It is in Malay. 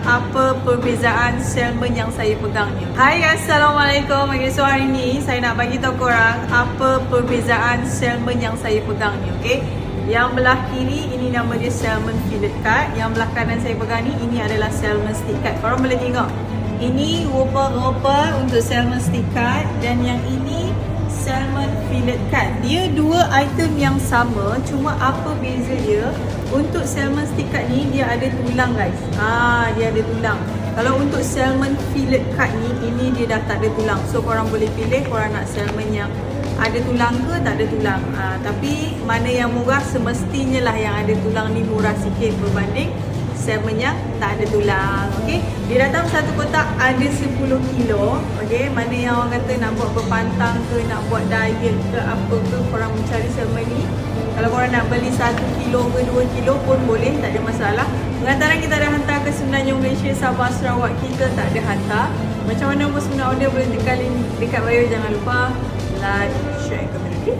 apa perbezaan salmon yang saya pegang ni. Hai guys, Assalamualaikum. So hari ni saya nak bagi tahu korang apa perbezaan salmon yang saya pegang ni, okey? Yang belah kiri ini nama dia salmon fillet cut, yang belah kanan saya pegang ni ini adalah salmon stick cut. Korang boleh tengok. Ini rupa-rupa untuk salmon stick cut dan yang ini salmon fillet cut. Dia dua item yang sama, cuma apa beza dia? Untuk salmon stick cut ni dia ada tulang guys. Dia ada tulang. Kalau untuk salmon fillet cut ni, ini dia dah tak ada tulang. So korang boleh pilih korang nak salmon yang ada tulang ke tak ada tulang. Tapi mana yang murah, semestinya lah yang ada tulang ni murah sikit berbanding salmon yang tak ada tulang. Okey, dia datang satu kotak ada 10 kilo. Okey, mana yang orang kata nak buat berpantang ke, nak buat diet ke apa ke, korang mencari salmon ni. Kalau korang nak beli 1 kilo ke 2 kilo pun boleh, tak ada masalah. Pengantaran kita dah hantar ke Semenanjung Malaysia, Sabah, Sarawak, kita tak ada hantar. Macam mana bos nak order, boleh tekan link dekat bio. Jangan lupa like, share, komen, okey?